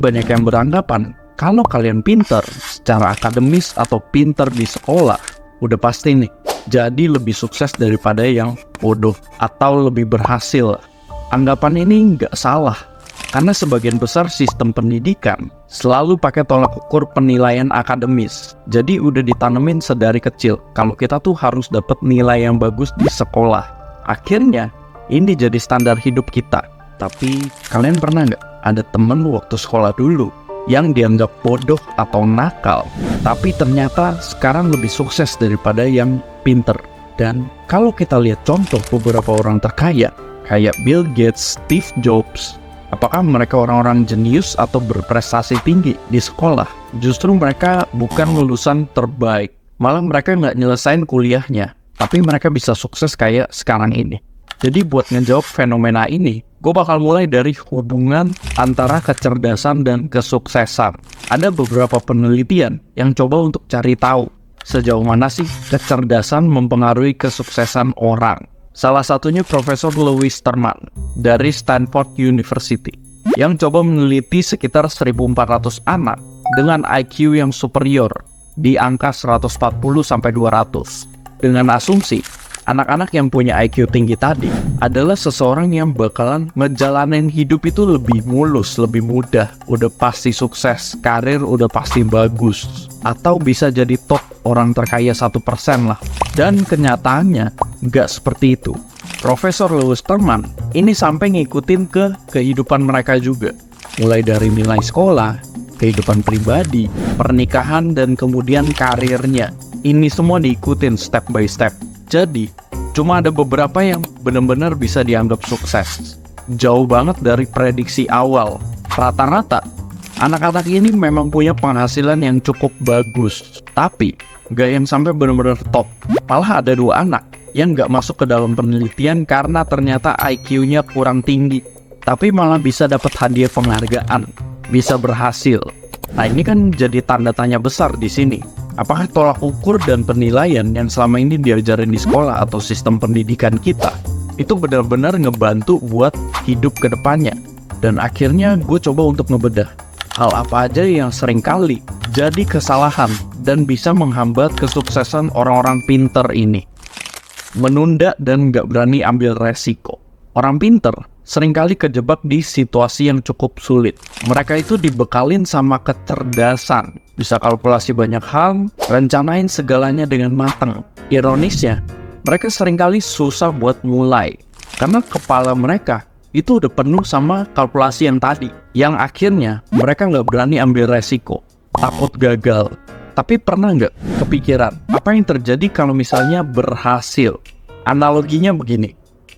Banyak yang beranggapan kalau kalian pinter secara akademis atau pinter di sekolah, udah pasti nih jadi lebih sukses daripada yang bodoh atau lebih berhasil. Anggapan ini nggak salah, karena sebagian besar sistem pendidikan selalu pakai tolak ukur penilaian akademis. Jadi udah ditanemin sedari kecil kalau kita tuh harus dapat nilai yang bagus di sekolah. Akhirnya ini jadi standar hidup kita. Tapi kalian pernah nggak ada temen waktu sekolah dulu yang dianggap bodoh atau nakal, tapi ternyata sekarang lebih sukses daripada yang pinter? Dan kalau kita lihat contoh beberapa orang terkaya kayak Bill Gates, Steve Jobs, apakah mereka orang-orang jenius atau berprestasi tinggi di sekolah? Justru mereka bukan lulusan terbaik, malah mereka nggak nyelesain kuliahnya, tapi mereka bisa sukses kayak sekarang ini. Jadi buat ngejawab fenomena ini, gue bakal mulai dari hubungan antara kecerdasan dan kesuksesan. Ada beberapa penelitian yang coba untuk cari tahu sejauh mana sih kecerdasan mempengaruhi kesuksesan orang. Salah satunya Profesor Lewis Terman dari Stanford University yang coba meneliti sekitar 1.400 anak dengan IQ yang superior di angka 140-200 dengan asumsi anak-anak yang punya IQ tinggi tadi adalah seseorang yang bakalan ngejalanin hidup itu lebih mulus, lebih mudah, udah pasti sukses, karir udah pasti bagus, atau bisa jadi top orang terkaya 1% lah. Dan kenyataannya nggak seperti itu. Profesor Lewis Terman ini sampai ngikutin ke kehidupan mereka juga, mulai dari nilai sekolah, kehidupan pribadi, pernikahan, dan kemudian karirnya. Ini semua diikutin step by step. Jadi, cuma ada beberapa yang benar-benar bisa dianggap sukses. Jauh banget dari prediksi awal. Rata-rata, anak-anak ini memang punya penghasilan yang cukup bagus, tapi gak yang sampai benar-benar top. Malah ada 2 anak yang gak masuk ke dalam penelitian karena ternyata IQ-nya kurang tinggi, tapi malah bisa dapat hadiah penghargaan, bisa berhasil. Nah, ini kan jadi tanda tanya besar di sini. Apakah tolak ukur dan penilaian yang selama ini diajarin di sekolah atau sistem pendidikan kita itu benar-benar ngebantu buat hidup ke depannya? Dan akhirnya gue coba untuk ngebedah hal apa aja yang seringkali jadi kesalahan dan bisa menghambat kesuksesan orang-orang pinter ini. Menunda dan gak berani ambil resiko. Orang pinter seringkali kejebak di situasi yang cukup sulit. Mereka itu dibekalin sama kecerdasan, bisa kalkulasi banyak hal, rencanain segalanya dengan matang. Ironisnya, mereka seringkali susah buat mulai, karena kepala mereka itu udah penuh sama kalkulasi yang tadi, yang akhirnya mereka nggak berani ambil resiko, takut gagal. Tapi pernah nggak kepikiran, apa yang terjadi kalau misalnya berhasil? Analoginya begini,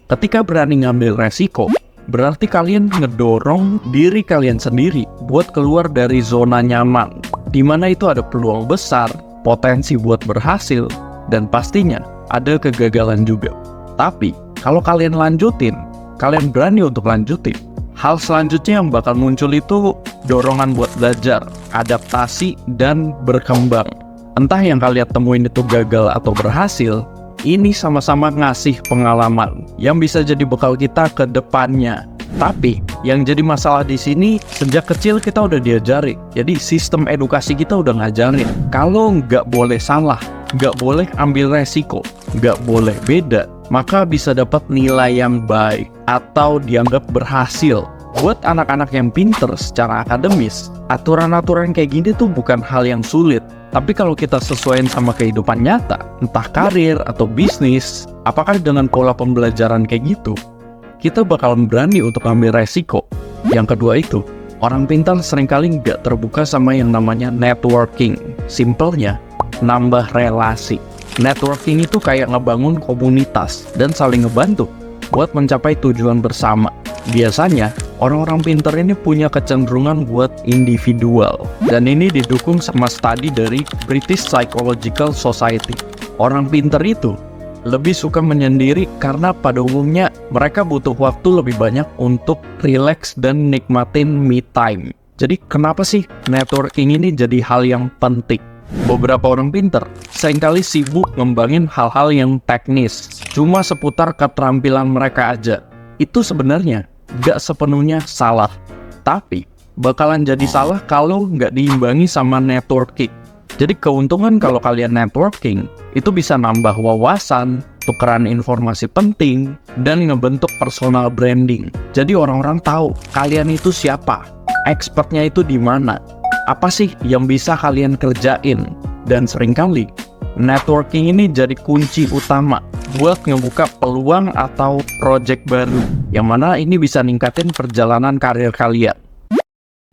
ketika berani ngambil resiko, berarti kalian ngedorong diri kalian sendiri buat keluar dari zona nyaman, di mana itu ada peluang besar, potensi buat berhasil, dan pastinya ada kegagalan juga. Tapi kalau kalian lanjutin, kalian berani untuk lanjutin, hal selanjutnya yang bakal muncul itu dorongan buat belajar, adaptasi, dan berkembang. Entah yang kalian temuin itu gagal atau berhasil, ini sama-sama ngasih pengalaman yang bisa jadi bekal kita ke depannya. Tapi yang jadi masalah di sini, sejak kecil kita udah diajari. Jadi sistem edukasi kita udah ngajarin kalau nggak boleh salah, nggak boleh ambil resiko, nggak boleh beda, maka bisa dapat nilai yang baik atau dianggap berhasil. Buat anak-anak yang pinter secara akademis, aturan-aturan kayak gini tuh bukan hal yang sulit. Tapi kalau kita sesuaiin sama kehidupan nyata, entah karir atau bisnis, apakah dengan pola pembelajaran kayak gitu, kita bakal berani untuk ambil resiko. Yang kedua itu, orang pintar seringkali nggak terbuka sama yang namanya networking. Simpelnya, nambah relasi. Networking itu kayak ngebangun komunitas dan saling ngebantu buat mencapai tujuan bersama. Biasanya, orang-orang pintar ini punya kecenderungan buat individual. Dan ini didukung sama studi dari British Psychological Society. Orang pintar itu lebih suka menyendiri karena pada umumnya mereka butuh waktu lebih banyak untuk relax dan nikmatin me time. Jadi kenapa sih networking ini jadi hal yang penting? Beberapa orang pintar seringkali sibuk ngembangin hal-hal yang teknis, cuma seputar keterampilan mereka aja. Itu sebenarnya gak sepenuhnya salah. Tapi bakalan jadi salah kalau nggak diimbangi sama networking. Jadi keuntungan kalau kalian networking, itu bisa nambah wawasan, tukeran informasi penting, dan ngebentuk personal branding. Jadi orang-orang tahu kalian itu siapa, expertnya itu di mana, apa sih yang bisa kalian kerjain. Dan seringkali, networking ini jadi kunci utama buat ngebuka peluang atau project baru, yang mana ini bisa ningkatin perjalanan karir kalian.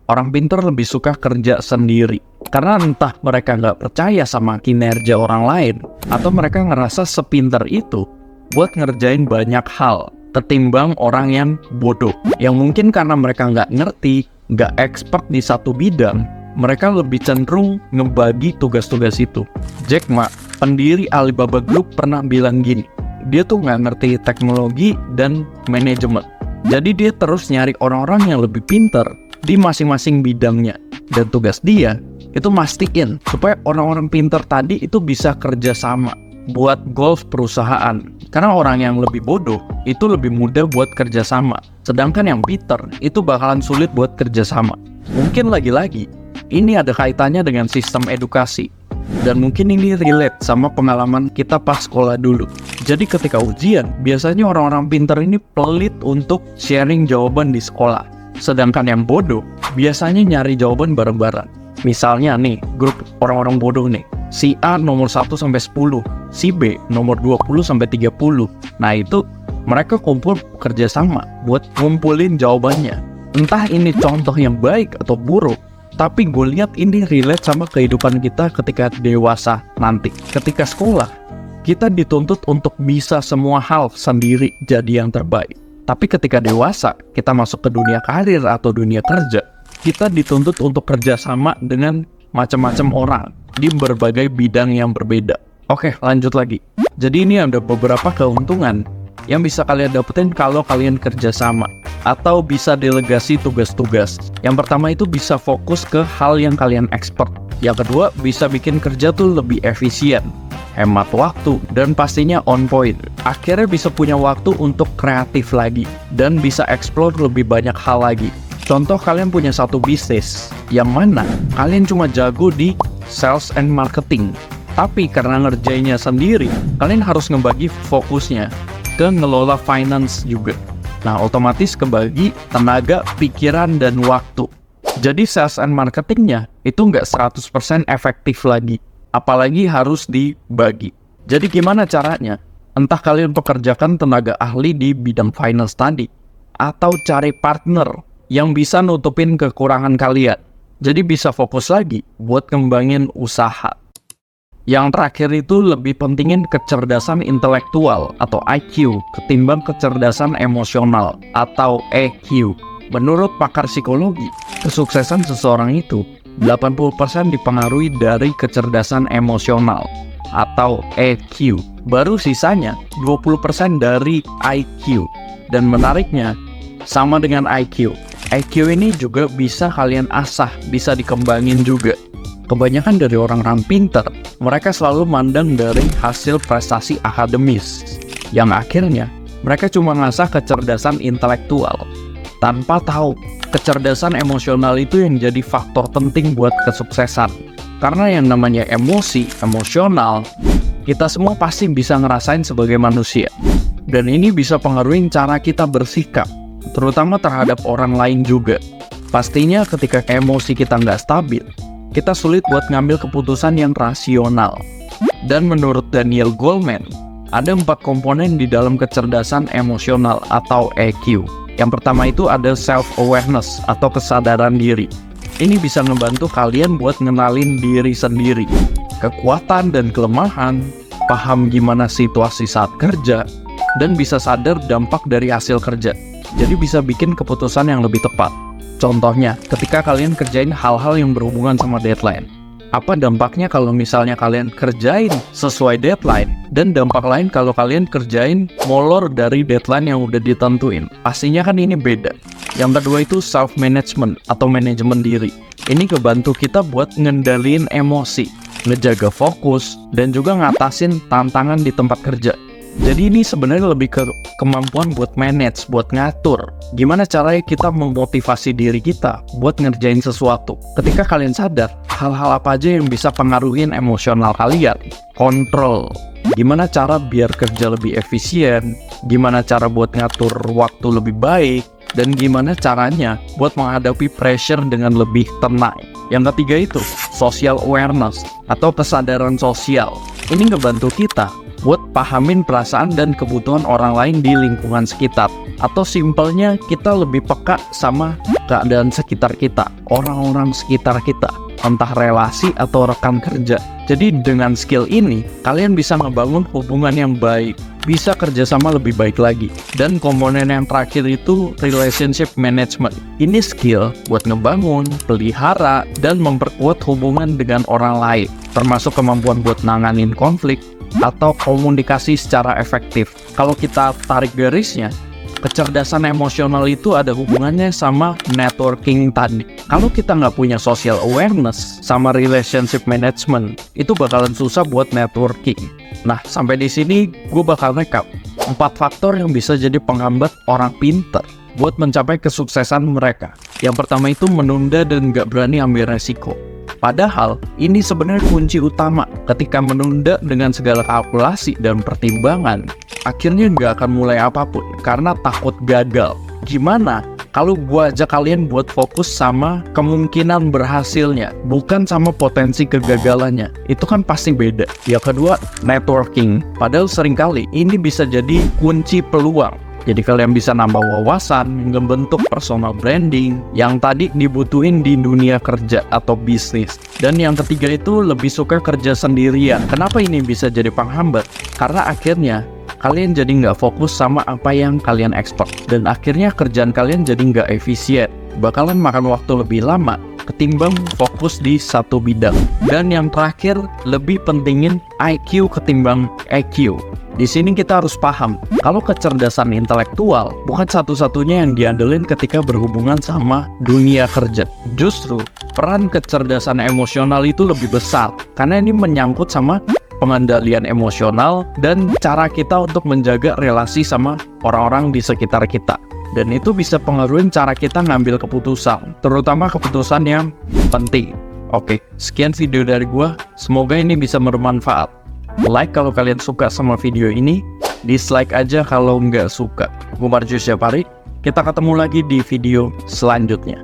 Orang pintar lebih suka kerja sendiri, karena entah mereka nggak percaya sama kinerja orang lain, atau mereka ngerasa sepintar itu buat ngerjain banyak hal, ketimbang orang yang bodoh, yang mungkin karena mereka nggak ngerti, nggak expert di satu bidang, mereka lebih cenderung ngebagi tugas-tugas itu. Jack Ma, pendiri Alibaba Group, pernah bilang gini, dia tuh nggak ngerti teknologi dan manajemen, jadi dia terus nyari orang-orang yang lebih pintar di masing-masing bidangnya, dan tugas dia itu mastiin supaya orang-orang pintar tadi itu bisa kerja sama buat goals perusahaan. Karena orang yang lebih bodoh itu lebih mudah buat kerja sama, sedangkan yang pintar itu bakalan sulit buat kerja sama. Mungkin lagi-lagi ini ada kaitannya dengan sistem edukasi, dan mungkin ini relate sama pengalaman kita pas sekolah dulu. Jadi ketika ujian, biasanya orang-orang pintar ini pelit untuk sharing jawaban di sekolah, sedangkan yang bodoh biasanya nyari jawaban bareng-bareng. Misalnya nih, grup orang-orang bodoh nih, si A nomor 1-10, si B nomor 20-30. Nah itu mereka kumpul kerja sama buat ngumpulin jawabannya. Entah ini contoh yang baik atau buruk, tapi gue lihat ini relate sama kehidupan kita ketika dewasa nanti. Ketika sekolah, kita dituntut untuk bisa semua hal sendiri jadi yang terbaik. Tapi ketika dewasa, kita masuk ke dunia karir atau dunia kerja, kita dituntut untuk kerja sama dengan macam-macam orang di berbagai bidang yang berbeda. Oke, lanjut lagi. Jadi ini ada beberapa keuntungan yang bisa kalian dapetin kalau kalian kerja sama, atau bisa delegasi tugas-tugas. Yang pertama itu bisa fokus ke hal yang kalian expert. Yang kedua, bisa bikin kerja tuh lebih efisien, hemat waktu, dan pastinya on point. Akhirnya bisa punya waktu untuk kreatif lagi, dan bisa explore lebih banyak hal lagi. Contoh, kalian punya satu bisnis, yang mana kalian cuma jago di sales and marketing. Tapi karena ngerjainnya sendiri, kalian harus ngebagi fokusnya ke ngelola finance juga. Nah, otomatis kebagi tenaga, pikiran, dan waktu. Jadi sales and marketingnya itu nggak 100% efektif lagi, apalagi harus dibagi. Jadi gimana caranya? Entah kalian pekerjakan tenaga ahli di bidang finance tadi, atau cari partner yang bisa nutupin kekurangan kalian. Jadi bisa fokus lagi buat kembangin usaha. Yang terakhir itu lebih pentingin kecerdasan intelektual atau IQ ketimbang kecerdasan emosional atau EQ. Menurut pakar psikologi, kesuksesan seseorang itu 80% dipengaruhi dari kecerdasan emosional atau EQ. Baru sisanya 20% dari IQ. Dan menariknya, sama dengan IQ. IQ ini juga bisa kalian asah, bisa dikembangin juga. Kebanyakan dari orang-orang pintar, mereka selalu mandang dari hasil prestasi akademis, yang akhirnya mereka cuma ngasah kecerdasan intelektual, tanpa tahu kecerdasan emosional itu yang jadi faktor penting buat kesuksesan. Karena yang namanya emosi, emosional, kita semua pasti bisa ngerasain sebagai manusia. Dan ini bisa pengaruhin cara kita bersikap, terutama terhadap orang lain juga. Pastinya ketika emosi kita nggak stabil, kita sulit buat ngambil keputusan yang rasional. Dan menurut Daniel Goleman, ada 4 komponen di dalam kecerdasan emosional atau EQ. Yang pertama itu ada self-awareness atau kesadaran diri. Ini bisa ngebantu kalian buat ngenalin diri sendiri, kekuatan dan kelemahan, paham gimana situasi saat kerja, dan bisa sadar dampak dari hasil kerja. Jadi bisa bikin keputusan yang lebih tepat. Contohnya, ketika kalian kerjain hal-hal yang berhubungan sama deadline. Apa dampaknya kalau misalnya kalian kerjain sesuai deadline, dan dampak lain kalau kalian kerjain molor dari deadline yang udah ditentuin? Pastinya kan ini beda. Yang kedua itu self-management atau manajemen diri. Ini kebantu kita buat ngendaliin emosi, ngejaga fokus, dan juga ngatasin tantangan di tempat kerja. Jadi ini sebenarnya lebih ke kemampuan buat manage, buat ngatur. Gimana caranya kita memotivasi diri kita buat ngerjain sesuatu. Ketika kalian sadar, hal-hal apa aja yang bisa pengaruhin emosional kalian. Kontrol. Gimana cara biar kerja lebih efisien, gimana cara buat ngatur waktu lebih baik, dan gimana caranya buat menghadapi pressure dengan lebih tenang. Yang ketiga itu, social awareness atau kesadaran sosial. Ini ngebantu kita buat pahamin perasaan dan kebutuhan orang lain di lingkungan sekitar. Atau simpelnya kita lebih peka sama keadaan sekitar kita, orang-orang sekitar kita, entah relasi atau rekan kerja. Jadi dengan skill ini, kalian bisa ngebangun hubungan yang baik, bisa kerjasama lebih baik lagi. Dan komponen yang terakhir itu relationship management. Ini skill buat ngebangun, pelihara, dan memperkuat hubungan dengan orang lain, termasuk kemampuan buat nanganin konflik atau komunikasi secara efektif. Kalau kita tarik garisnya, kecerdasan emosional itu ada hubungannya sama networking tadi. Kalau kita nggak punya social awareness sama relationship management, itu bakalan susah buat networking. Nah, sampai di sini gue bakal recap 4 faktor yang bisa jadi penghambat orang pinter buat mencapai kesuksesan mereka. Yang pertama itu menunda dan nggak berani ambil resiko. Padahal, ini sebenarnya kunci utama. Ketika menunda dengan segala kalkulasi dan pertimbangan, akhirnya nggak akan mulai apapun, karena takut gagal. Gimana kalau gua ajak kalian buat fokus sama kemungkinan berhasilnya, bukan sama potensi kegagalannya? Itu kan pasti beda. Yang kedua, networking. Padahal seringkali ini bisa jadi kunci peluang. Jadi kalian bisa nambah wawasan, ngebentuk personal branding yang tadi dibutuhin di dunia kerja atau bisnis. Dan yang ketiga itu lebih suka kerja sendirian. Kenapa ini bisa jadi penghambat? Karena akhirnya kalian jadi nggak fokus sama apa yang kalian ekspor. Dan akhirnya kerjaan kalian jadi nggak efisien. Bakalan makan waktu lebih lama ketimbang fokus di satu bidang. Dan yang terakhir, lebih pentingin IQ ketimbang EQ. Di sini kita harus paham, kalau kecerdasan intelektual bukan satu-satunya yang diandelin ketika berhubungan sama dunia kerja. Justru, peran kecerdasan emosional itu lebih besar, karena ini menyangkut sama pengendalian emosional dan cara kita untuk menjaga relasi sama orang-orang di sekitar kita. Dan itu bisa pengaruhin cara kita ngambil keputusan, terutama keputusan yang penting. Oke, sekian video dari gua. Semoga ini bisa bermanfaat. Like kalau kalian suka sama video ini, dislike aja kalau nggak suka. Gue Marjus Syafari, kita ketemu lagi di video selanjutnya.